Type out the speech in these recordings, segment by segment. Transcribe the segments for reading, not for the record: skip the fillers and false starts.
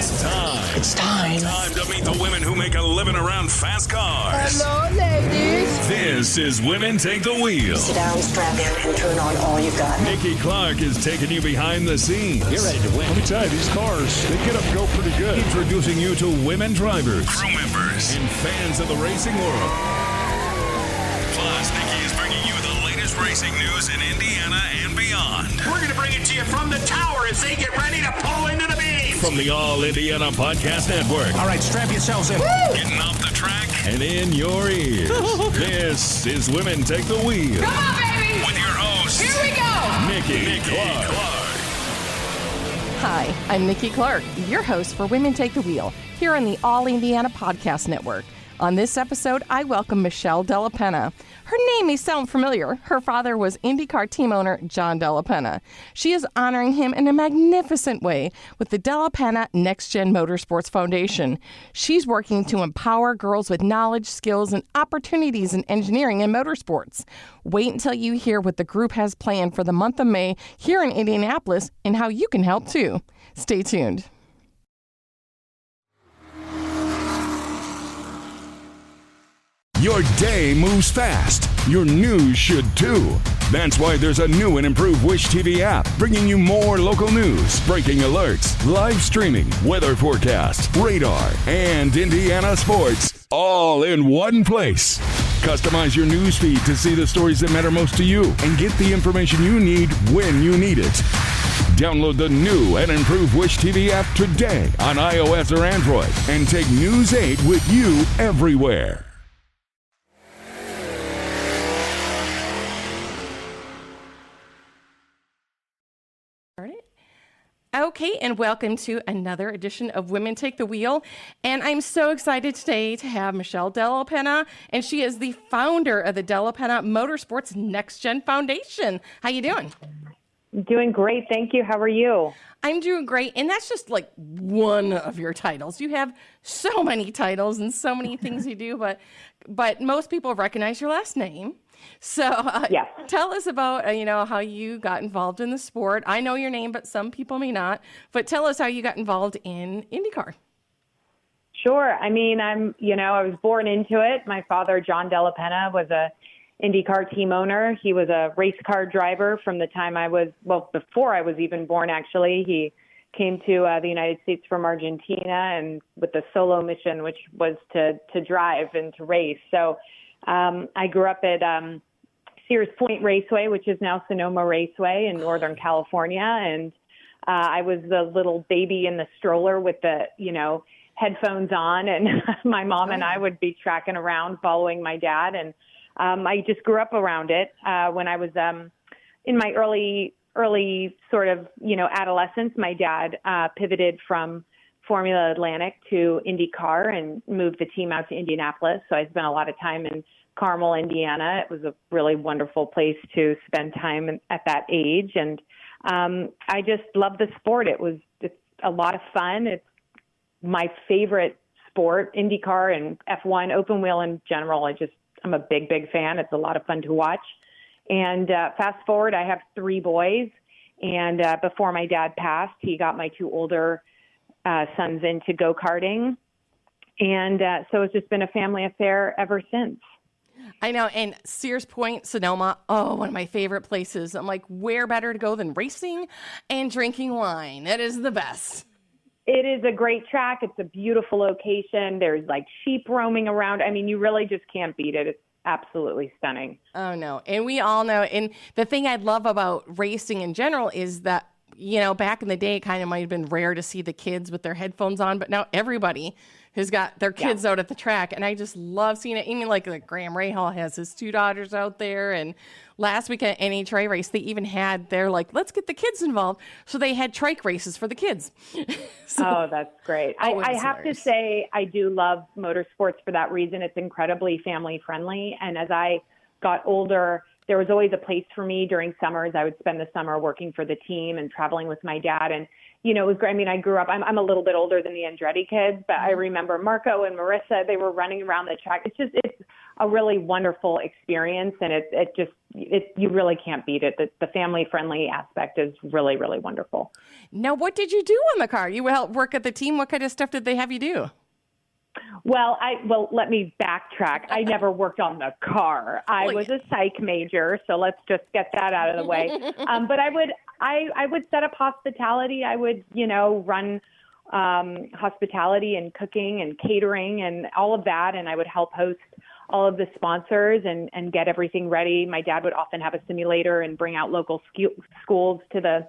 It's time. It's time. Time to meet the women who make a living around fast cars. Hello, ladies. This is Women Take the Wheel. Sit down, strap in, and turn on all you got. Nikki Clark is taking you behind the scenes. Get ready to win. Let me tell you, these cars, they get up and go pretty good. Introducing you to women drivers, crew members, and fans of the racing world. Plus, Nikki is bringing you the latest racing news in Indiana and beyond. We're going to bring it to you from the tower as they get ready to pull into the beam. From the All Indiana Podcast Network. All right, strap yourselves in. Getting off the track and in your ears. This is Women Take the Wheel. Come on, baby. With your host, Here we go. Nikki Clark. Hi, I'm Nikki Clark, your host for Women Take the Wheel, here on the All Indiana Podcast Network. On this episode, I welcome Michelle Della Penna. Her name may sound familiar. Her father was IndyCar team owner John Della Penna. She is honoring him in a magnificent way with the Della Penna Next Gen Motorsports Foundation. She's working to empower girls with knowledge, skills, and opportunities in engineering and motorsports. Wait until you hear what the group has planned for the month of May here in Indianapolis and how you can help too. Stay tuned. Your day moves fast. Your news should too. That's why there's a new and improved Wish TV app bringing you more local news, breaking alerts, live streaming, weather forecast, radar, and Indiana sports all in one place. Customize your news feed to see the stories that matter most to you and get the information you need when you need it. Download the new and improved Wish TV app today on iOS or Android and take News 8 with you everywhere. Okay, and welcome to another edition of Women Take the Wheel. And I'm so excited today to have Michelle Della Penna, and she is the founder of the Della Penna Motorsports Next Gen Foundation. How you doing? Doing great, thank you. How are you? I'm doing great, and that's just like one of your titles. You have so many titles and so many things you do, but most people recognize your last name. So Yes. Tell us about, how you got involved in the sport. I know your name, but some people may not. But tell us how you got involved in IndyCar. Sure. I mean, I was born into it. My father, John Della Penna, was a IndyCar team owner. He was a race car driver from the time before I was even born, actually. He came to the United States from Argentina and with the solo mission, which was to drive and to race. So I grew up at Sears Point Raceway, which is now Sonoma Raceway in Northern California. And I was the little baby in the stroller with the, headphones on. And my mom and I would be tracking around following my dad. And I just grew up around it. When I was in my early sort of, adolescence, my dad pivoted from Formula Atlantic to IndyCar and moved the team out to Indianapolis. So I spent a lot of time in Carmel, Indiana. It was a really wonderful place to spend time at that age. And I just love the sport. It's a lot of fun. It's my favorite sport, IndyCar and F1, open wheel in general. I'm a big, big fan. It's a lot of fun to watch. And fast forward, I have 3 boys. And before my dad passed, he got my 2 older sons into go-karting. And so it's just been a family affair ever since. I know. And Sears Point, Sonoma, one of my favorite places. I'm like, where better to go than racing and drinking wine? It is the best. It is a great track. It's a beautiful location. There's like sheep roaming around. I mean, you really just can't beat it. It's absolutely stunning. Oh, no. And we all know. And the thing I love about racing in general is that, back in the day, it kind of might have been rare to see the kids with their headphones on, but now everybody who's got their kids out at the track. And I just love seeing it. Even like Graham Rahal has his 2 daughters out there. And last week at NHRA race, they even had, they're like, let's get the kids involved. So they had trike races for the kids. Oh, that's great. I have to say, I do love motorsports for that reason. It's incredibly family friendly. And as I got older, there was always a place for me during summers. I would spend the summer working for the team and traveling with my dad. And, it was great. I mean, I grew up, I'm a little bit older than the Andretti kids, but I remember Marco and Marissa, they were running around the track. a really wonderful experience, and you really can't beat it. The family-friendly aspect is really, really wonderful. Now, what did you do on the car? You helped work at the team. What kind of stuff did they have you do? Well, let me backtrack. I never worked on the car. I was a psych major, so let's just get that out of the way. But I would set up hospitality. I would, run hospitality and cooking and catering and all of that, and I would help host all of the sponsors and get everything ready. My dad would often have a simulator and bring out local schools to the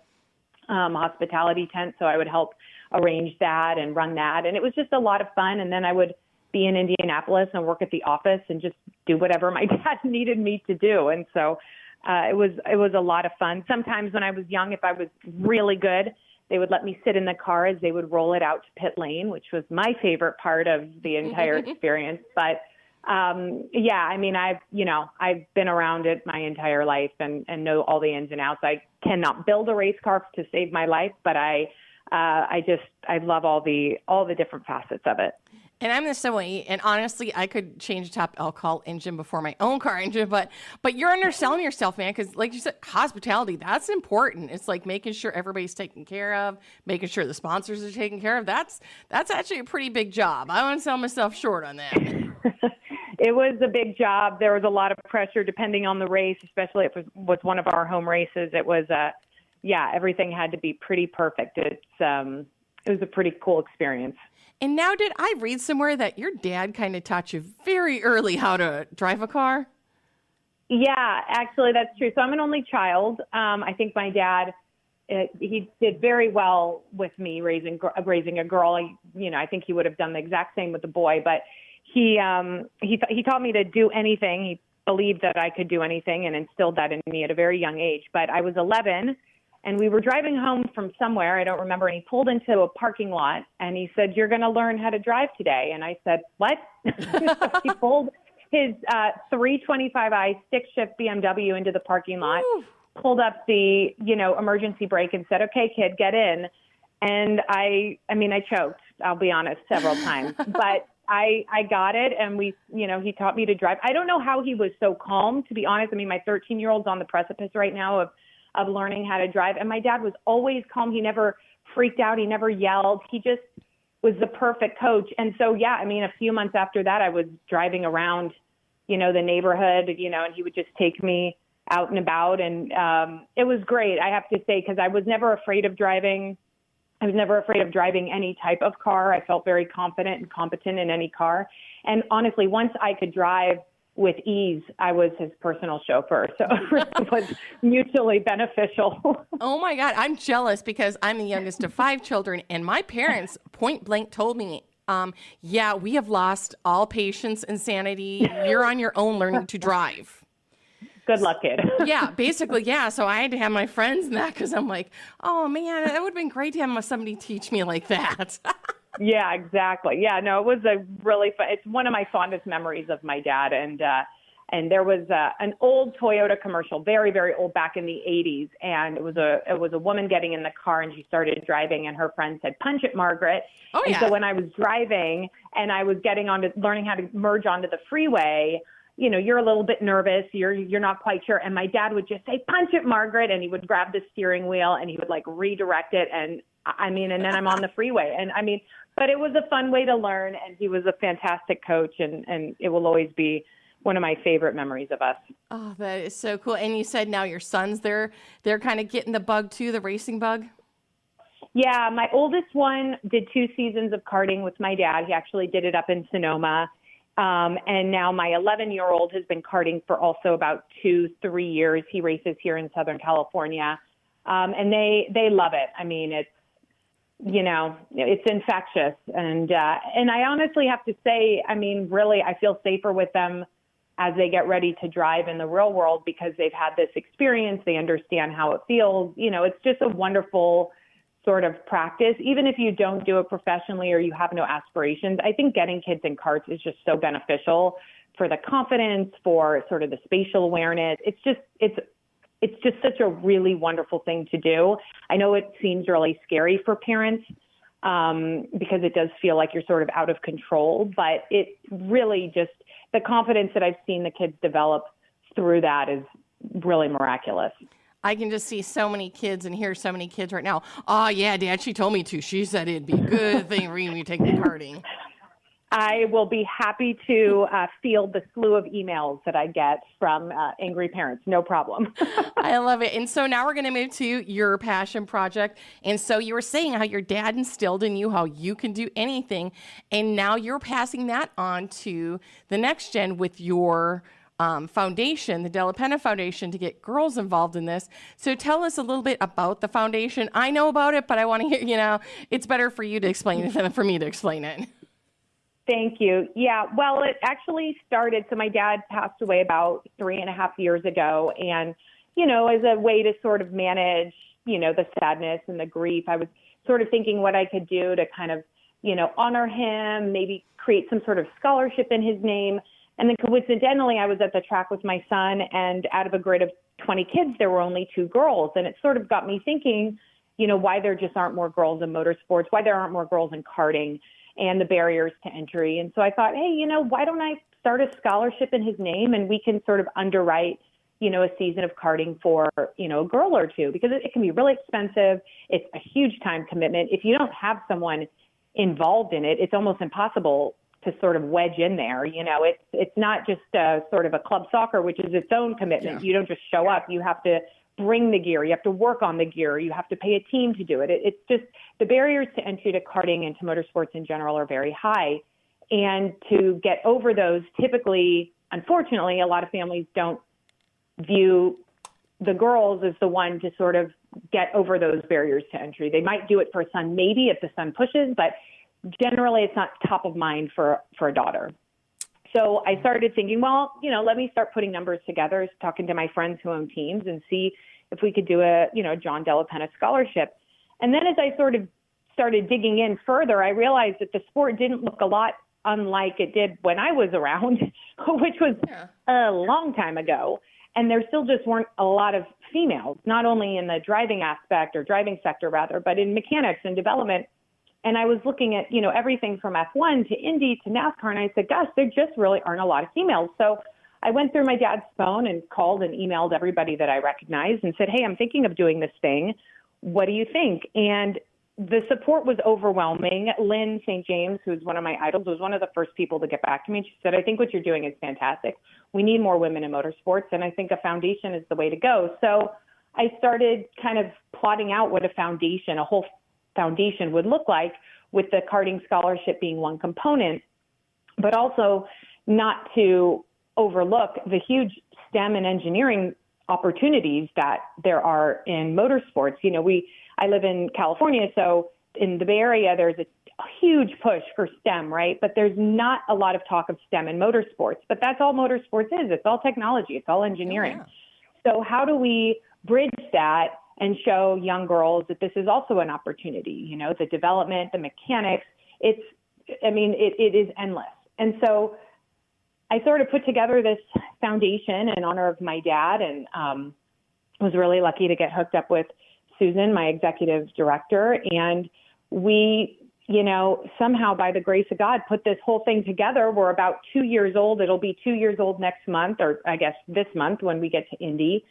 hospitality tent, so I would help arrange that and run that. And it was just a lot of fun. And then I would be in Indianapolis and work at the office and just do whatever my dad needed me to do. And so it was a lot of fun. Sometimes when I was young, if I was really good, they would let me sit in the car as they would roll it out to pit lane, which was my favorite part of the entire experience. But I've been around it my entire life and know all the ins and outs. I cannot build a race car to save my life, but I love all the different facets of it. And I'm the same way. And honestly, I could change top alcohol engine before my own car engine, but you're underselling yourself, man. Because like you said, hospitality, that's important. It's like making sure everybody's taken care of, making sure the sponsors are taken care of. That's actually a pretty big job. I want to sell myself short on that. It was a big job. There was a lot of pressure depending on the race, especially if it was one of our home races. It was everything had to be pretty perfect. It was a pretty cool experience. And now, did I read somewhere that your dad kind of taught you very early how to drive a car? Yeah, actually, that's true. So I'm an only child. I think my dad, he did very well with me raising a girl. I think he would have done the exact same with the boy, but he taught me to do anything. He believed that I could do anything and instilled that in me at a very young age. But I was 11. And we were driving home from somewhere, I don't remember, and he pulled into a parking lot, and he said, "You're going to learn how to drive today." And I said, "What?" So he pulled his 325i stick-shift BMW into the parking lot, pulled up the, emergency brake and said, "Okay, kid, get in." And I choked, I'll be honest, several times. But I got it, and he taught me to drive. I don't know how he was so calm, to be honest. My 13-year-old's on the precipice right now of learning how to drive. And my dad was always calm. He never freaked out. He never yelled. He just was the perfect coach. And so, a few months after that, I was driving around, the neighborhood, and he would just take me out and about. And it was great, I have to say, because I was never afraid of driving. I was never afraid of driving any type of car. I felt very confident and competent in any car. And honestly, once I could drive with ease, I was his personal chauffeur. So it was mutually beneficial. Oh my God, I'm jealous because I'm the youngest of 5 children, and my parents point blank told me, we have lost all patience and sanity. You're on your own learning to drive. Good luck, kid. Yeah, basically, yeah. So I had to have my friends in that because I'm like, oh man, that would have been great to have somebody teach me like that. Yeah, exactly. Yeah, no, it was a really fun. It's one of my fondest memories of my dad. And there was an old Toyota commercial, very, very old, back in the 80s. And it was a woman getting in the car, and she started driving, and her friend said, "Punch it, Margaret." Oh, yeah. And so when I was driving and I was learning how to merge onto the freeway, you're a little bit nervous. You're not quite sure. And my dad would just say, "Punch it, Margaret." And he would grab the steering wheel and he would redirect it. And then I'm on the freeway. But it was a fun way to learn, and he was a fantastic coach, and it will always be one of my favorite memories of us. Oh, that is so cool. And you said now your sons, they're kind of getting the bug too, the racing bug? Yeah, my oldest one did 2 seasons of karting with my dad. He actually did it up in Sonoma. And now my 11-year-old has been karting for also about 2-3 years. He races here in Southern California. And they love it. It's infectious. And I honestly have to say, really, I feel safer with them as they get ready to drive in the real world because they've had this experience. They understand how it feels. It's just a wonderful sort of practice. Even if you don't do it professionally or you have no aspirations, I think getting kids in karts is just so beneficial for the confidence, for sort of the spatial awareness. It's just such a really wonderful thing to do. I know it seems really scary for parents because it does feel like you're sort of out of control, but it really just the confidence that I've seen the kids develop through that is really miraculous. I can just see so many kids and hear so many kids right now. Oh, yeah, Dad, she told me to. She said it'd be a good thing for you to take the karting. I will be happy to field the slew of emails that I get from angry parents. No problem. I love it. And so now we're going to move to your passion project. And so you were saying how your dad instilled in you how you can do anything. And now you're passing that on to the next gen with your foundation, the Della Penna Foundation, to get girls involved in this. So tell us a little bit about the foundation. I know about it, but I want to hear, it's better for you to explain it than for me to explain it. Thank you. Yeah, well, it actually started, so my dad passed away about 3.5 years ago. And, as a way to sort of manage, the sadness and the grief, I was sort of thinking what I could do to kind of, honor him, maybe create some sort of scholarship in his name. And then coincidentally, I was at the track with my son, and out of a grid of 20 kids, there were only 2 girls. And it sort of got me thinking, why there just aren't more girls in motorsports, why there aren't more girls in karting, and the barriers to entry. And so I thought, hey, why don't I start a scholarship in his name, and we can sort of underwrite, a season of karting for, a girl or two, because it can be really expensive. It's a huge time commitment. If you don't have someone involved in it, it's almost impossible to sort of wedge in there. It's not just sort of a club soccer, which is its own commitment. Yeah. You don't just show up. You have to bring the gear. You have to work on the gear. You have to pay a team to do it. It's just the barriers to entry to karting and to motorsports in general are very high. And to get over those, typically, unfortunately, a lot of families don't view the girls as the one to sort of get over those barriers to entry. They might do it for a son, maybe if the son pushes, but generally it's not top of mind for a daughter. So I started thinking, well, let me start putting numbers together, talking to my friends who own teams, and see if we could do a John Della Penna scholarship. And then as I sort of started digging in further, I realized that the sport didn't look a lot unlike it did when I was around, which was a long time ago. And there still just weren't a lot of females, not only in the driving aspect or driving sector rather, but in mechanics and development. And I was looking at, everything from F1 to Indy to NASCAR. And I said, gosh, there just really aren't a lot of females. So I went through my dad's phone and called and emailed everybody that I recognized and said, hey, I'm thinking of doing this thing. What do you think? And the support was overwhelming. Lynn St. James, who's one of my idols, was one of the first people to get back to me. She said, I think what you're doing is fantastic. We need more women in motorsports, and I think a foundation is the way to go. So I started kind of plotting out what a whole foundation would look like, with the karting scholarship being one component, but also not to overlook the huge STEM and engineering opportunities that there are in motorsports. I live in California, so in the Bay Area, there's a huge push for STEM, right? But there's not a lot of talk of STEM in motorsports, but that's all motorsports is. It's all technology. It's all engineering. Oh, yeah. So how do we bridge that and show young girls that this is also an opportunity? The development, the mechanics, it is endless. And so I sort of put together this foundation in honor of my dad, and was really lucky to get hooked up with Susan, my executive director. And we, somehow by the grace of God, put this whole thing together. We're about 2 years old. It'll be 2 years old next month, or I guess this month when we get to Indy.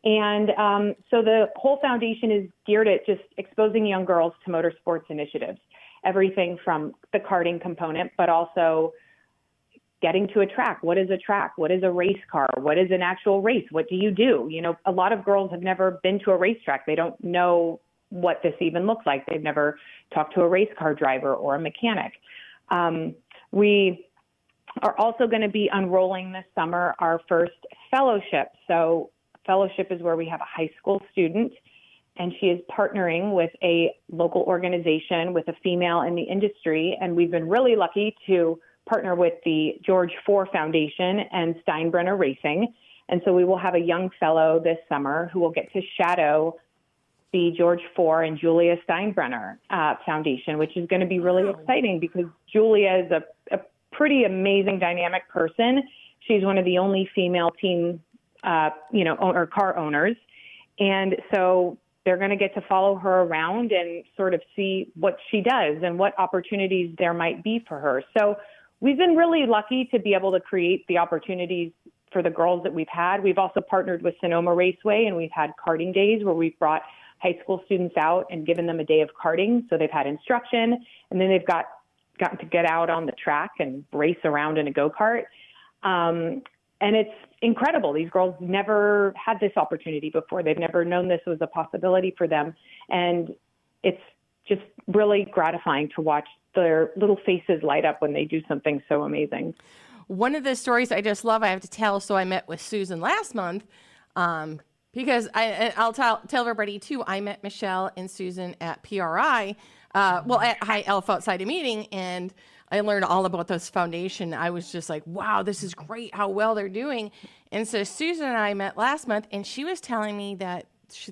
And so the whole foundation is geared at just exposing young girls to motorsports initiatives, everything from the karting component, but also getting to a track. What is a track? What is a race car? What is an actual race? What do you do? A lot of girls have never been to a racetrack. They don't know what this even looks like. They've never talked to a race car driver or a mechanic. We are also going to be unrolling this summer our first fellowship. So fellowship is where we have a high school student, and she is partnering with a local organization with a female in the industry. And we've been really lucky to partner with the George Four Foundation and Steinbrenner Racing. And so we will have a young fellow this summer who will get to shadow the George Four and Julia Steinbrenner Foundation, which is going to be really exciting because Julia is a pretty amazing, dynamic person. She's one of the only female team, or car owners. And so they're going to get to follow her around and sort of see what she does and what opportunities there might be for her. So we've been really lucky to be able to create the opportunities for the girls that we've had. We've also partnered with Sonoma Raceway, and we've had karting days where we've brought high school students out and given them a day of karting. So they've had instruction, and then they've gotten to get out on the track and race around in a go-kart. And it's incredible. These girls never had this opportunity before. They've never known this was a possibility for them. And it's just really gratifying to watch their little faces light up when they do something so amazing. One of the stories I just love, I have to tell. So I met with Susan last month because I'll tell everybody too. I met Michelle and Susan at PRI, at High Alpha outside a meeting, and I learned all about this foundation. I was just like, wow, this is great how well they're doing. And so Susan and I met last month, and she was telling me that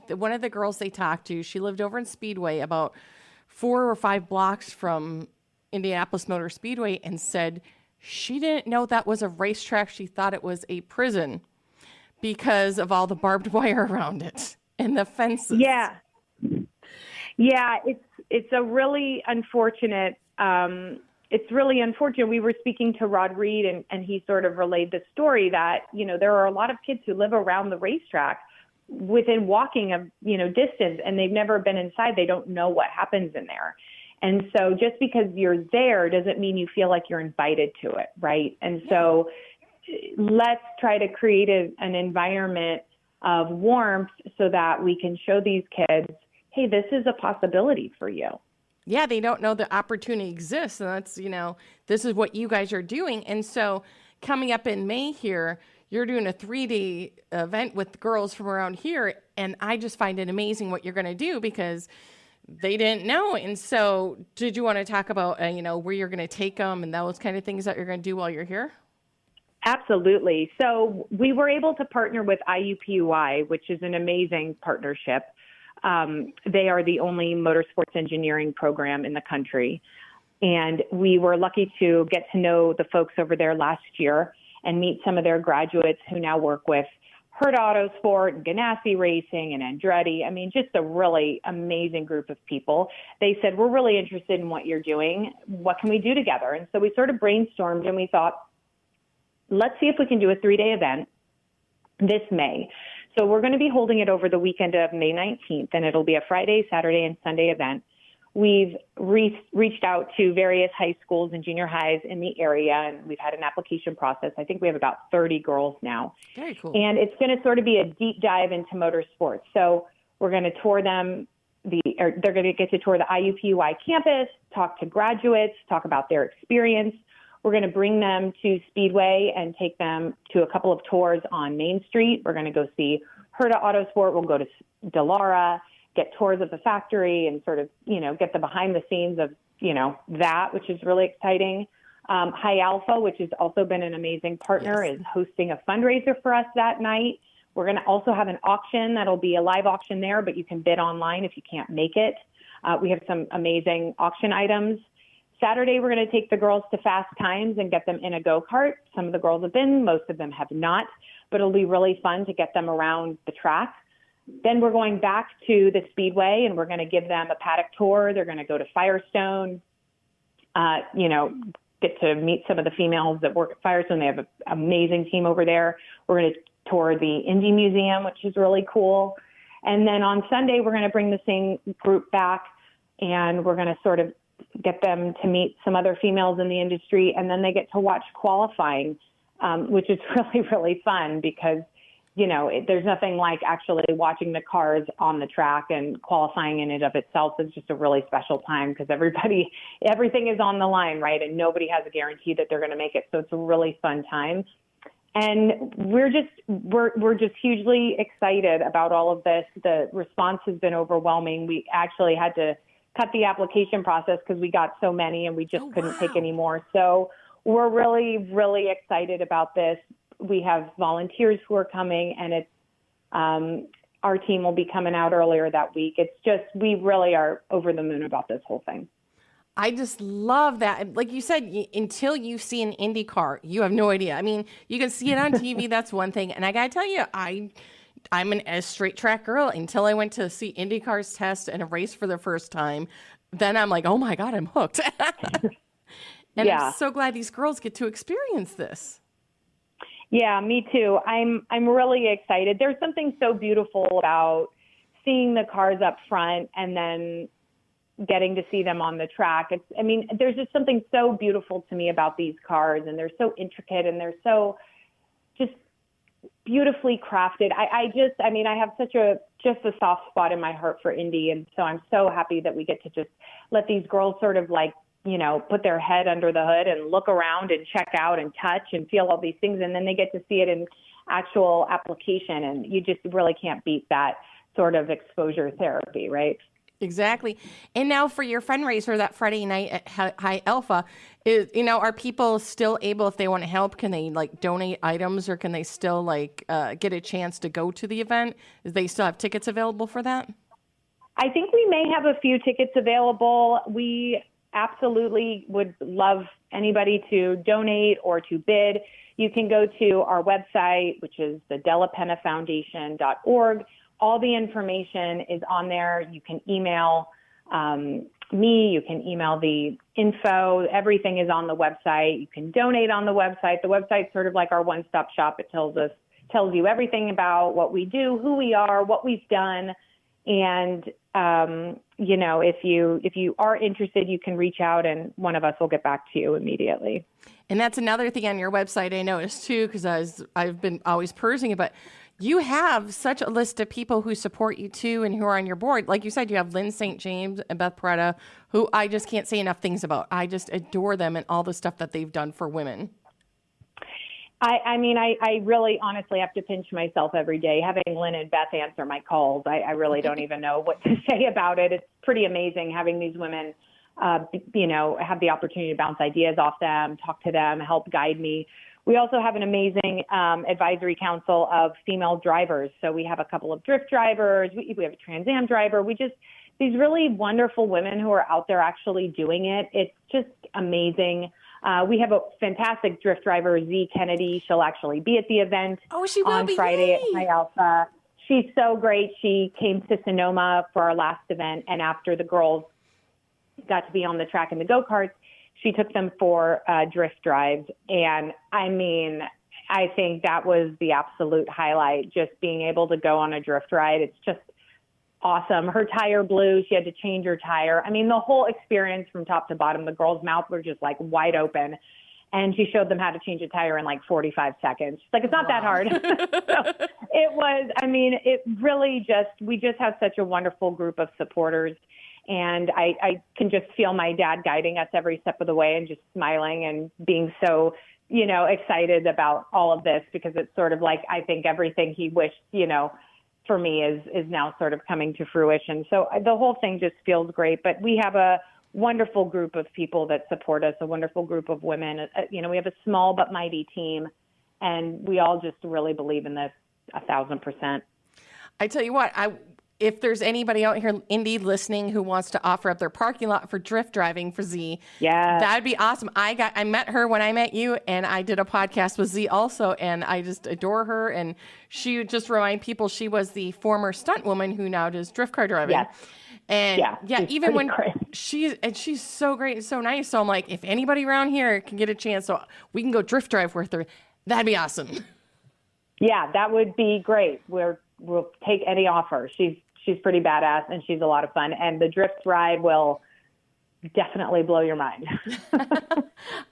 one of the girls they talked to, she lived over in Speedway about 4 or 5 blocks from Indianapolis Motor Speedway, and said she didn't know that was a racetrack. She thought it was a prison because of all the barbed wire around it and the fences. Yeah. It's a really unfortunate, We were speaking to Rod Reed, and he sort of relayed the story that, there are a lot of kids who live around the racetrack within walking of, distance, and they've never been inside. They don't know what happens in there. And so just because you're there doesn't mean you feel like you're invited to it, right? And so let's try to create an environment of warmth so that we can show these kids, hey, this is a possibility for you. Yeah, they don't know the opportunity exists, and that's, this is what you guys are doing. And so coming up in May here, you're doing a 3-day event with girls from around here, and I just find it amazing what you're going to do because they didn't know. And so did you want to talk about, where you're going to take them and those kind of things that you're going to do while you're here? Absolutely. So we were able to partner with IUPUI, which is an amazing partnership. They are the only motorsports engineering program in the country. And we were lucky to get to know the folks over there last year and meet some of their graduates who now work with Herta Autosport and Ganassi Racing and Andretti. I mean, just a really amazing group of people. They said, we're really interested in what you're doing. What can we do together? And so we sort of brainstormed and we thought, let's see if we can do a 3-day event this May. So we're going to be holding it over the weekend of May 19th, and it'll be a Friday, Saturday, and Sunday event. We've reached out to various high schools and junior highs in the area, and we've had an application process. I think we have about 30 girls now. Very cool. And it's going to sort of be a deep dive into motorsports. So we're going to tour them. They're going to get to tour the IUPUI campus, talk to graduates, talk about their experience. We're going to bring them to Speedway and take them to a couple of tours on Main Street. We're going to go see Herta Autosport. We'll go to Delara, get tours of the factory, and sort of, get the behind the scenes of, that, which is really exciting. High Alpha, which has also been an amazing partner, is hosting a fundraiser for us that night. We're going to also have an auction. That'll be a live auction there, but you can bid online if you can't make it. We have some amazing auction items. Saturday, we're going to take the girls to Fast Times and get them in a go-kart. Some of the girls have been, most of them have not, but it'll be really fun to get them around the track. Then we're going back to the Speedway, and we're going to give them a paddock tour. They're going to go to Firestone, get to meet some of the females that work at Firestone. They have an amazing team over there. We're going to tour the Indy Museum, which is really cool. And then on Sunday, we're going to bring the same group back, and we're going to sort of get them to meet some other females in the industry, and then they get to watch qualifying, which is really, really fun because, there's nothing like actually watching the cars on the track, and qualifying in and of itself is just a really special time because everything is on the line, right? And nobody has a guarantee that they're going to make it. So it's a really fun time. And we're just hugely excited about all of this. The response has been overwhelming. We actually had to cut the application process because we got so many and we just couldn't take any more. So we're really, really excited about this. We have volunteers who are coming, and it's our team will be coming out earlier that week. It's just, we really are over the moon about this whole thing. I just love that. Like you said, until you see an Indy car, you have no idea. I mean, you can see it on TV. That's one thing. And I got to tell you, I'm a straight track girl until I went to see Indy cars test and a race for the first time. Then I'm like, oh my God, I'm hooked. And Yeah. I'm so glad these girls get to experience this. Yeah, me too. I'm really excited. There's something so beautiful about seeing the cars up front and then getting to see them on the track. There's just something so beautiful to me about these cars, and they're so intricate and they're so just beautifully crafted. I have such a soft spot in my heart for Indy. And so I'm so happy that we get to just let these girls sort of put their head under the hood and look around and check out and touch and feel all these things. And then they get to see it in actual application. And you just really can't beat that sort of exposure therapy, right? Exactly. And now for your fundraiser that Friday night at High Alpha, are people still able, if they want to help, can they donate items, or can they still get a chance to go to the event? Do they still have tickets available for that? I think we may have a few tickets available. We absolutely would love anybody to donate or to bid. You can go to our website, which is the DellaPennaFoundation.org. All the information is on there. You can email me. You can email the info. Everything is on the website. You can donate on the website. The website's sort of like our one-stop shop. It tells you everything about what we do, who we are, what we've done. And, if you are interested, you can reach out and one of us will get back to you immediately. And that's another thing on your website I noticed too, because I've been always perusing it, but you have such a list of people who support you too and who are on your board. Like you said, you have Lynn St. James and Beth Peretta, who I just can't say enough things about. I just adore them and all the stuff that they've done for women. I really honestly have to pinch myself every day. Having Lynn and Beth answer my calls, I really don't even know what to say about it. It's pretty amazing having these women, have the opportunity to bounce ideas off them, talk to them, help guide me. We also have an amazing advisory council of female drivers. So we have a couple of drift drivers. We have a Trans Am driver. These really wonderful women who are out there actually doing it. It's just amazing. We have a fantastic drift driver, Z Kennedy. She'll actually be at the event on Friday at High Alpha. She's so great. She came to Sonoma for our last event, and after the girls got to be on the track in the go-karts, she took them for drift drives. And I think that was the absolute highlight, just being able to go on a drift ride. It's just awesome. Her tire blew. She had to change her tire. The whole experience from top to bottom, the girls' mouths were just wide open. And she showed them how to change a tire in 45 seconds. She's it's not that hard. So it was, it really we just have such a wonderful group of supporters. And I can just feel my dad guiding us every step of the way and just smiling and being so, excited about all of this, because it's sort of I think everything he wished, for me is now sort of coming to fruition. So the whole thing just feels great. But we have a wonderful group of people that support us, a wonderful group of women. We have a small but mighty team, and we all just really believe in this 1,000%. I tell you what, if there's anybody out here, Indy, listening who wants to offer up their parking lot for drift driving for Z, that'd be awesome. I met her when I met you, and I did a podcast with Z also, and I just adore her. And she would just remind people she was the former stunt woman who now does drift car driving. Yes. And even when great. she's so great and so nice. So I'm like, if anybody around here can get a chance, so we can go drift drive with her, that'd be awesome. Yeah, that would be great. We'll take any offer. She's pretty badass, and she's a lot of fun. And the drift ride will definitely blow your mind.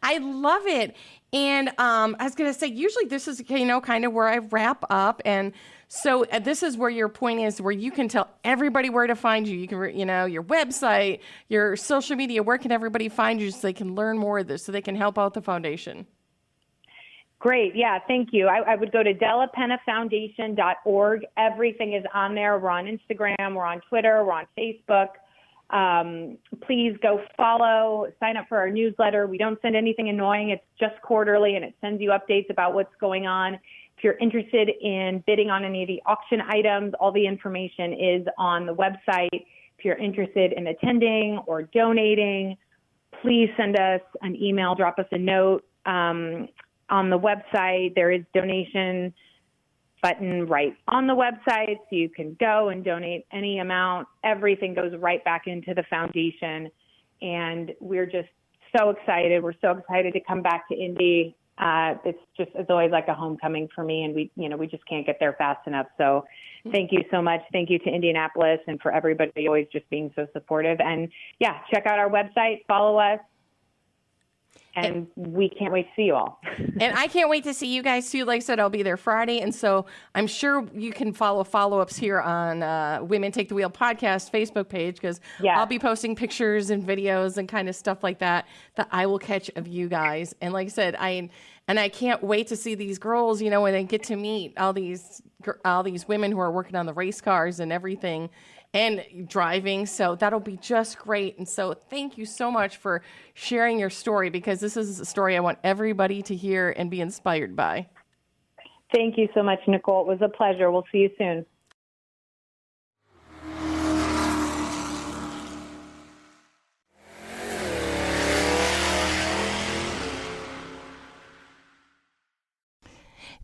I love it. And I was going to say, usually this is, kind of where I wrap up. And so this is where your point is, where you can tell everybody where to find you. You can, your website, your social media, where can everybody find you so they can learn more of this, so they can help out the foundation? Great. Yeah, thank you. I would go to DellaPennaFoundation.org. Everything is on there. We're on Instagram. We're on Twitter. We're on Facebook. Please go follow, sign up for our newsletter. We don't send anything annoying. It's just quarterly, and it sends you updates about what's going on. If you're interested in bidding on any of the auction items, all the information is on the website. If you're interested in attending or donating, please send us an email, drop us a note. On the website, there is donation button right on the website, so you can go and donate any amount. Everything goes right back into the foundation, and we're just so excited. We're so excited to come back to Indy. It's always like a homecoming for me, and we just can't get there fast enough. So thank you so much. Thank you to Indianapolis and for everybody always just being so supportive. And yeah, check out our website, follow us. And we can't wait to see you all. And I can't wait to see you guys too. Like I said, I'll be there Friday. And so I'm sure you can follow follow-ups here on Women Take the Wheel podcast Facebook page, because I'll be posting pictures and videos and kind of stuff like that I will catch of you guys. And like I said, I can't wait to see these girls, when they get to meet all these women who are working on the race cars and everything and driving. So that'll be just great. And so thank you so much for sharing your story, because this is a story I want everybody to hear and be inspired by. Thank you so much, Nicole. It was a pleasure. We'll see you soon.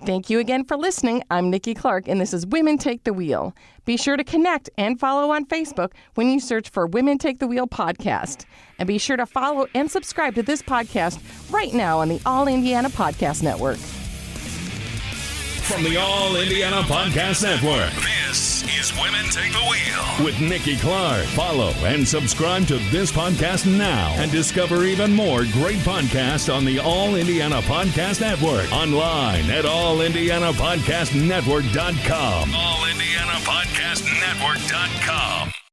Thank you again for listening. I'm Nikki Clark, and this is Women Take the Wheel. Be sure to connect and follow on Facebook when you search for Women Take the Wheel podcast. And be sure to follow and subscribe to this podcast right now on the All Indiana Podcast Network. From the All Indiana Podcast Network, this is Women Take the Wheel with Nikki Clark. Follow and subscribe to this podcast now and discover even more great podcasts on the All Indiana Podcast Network. Online at allindianapodcastnetwork.com. allindianapodcastnetwork.com.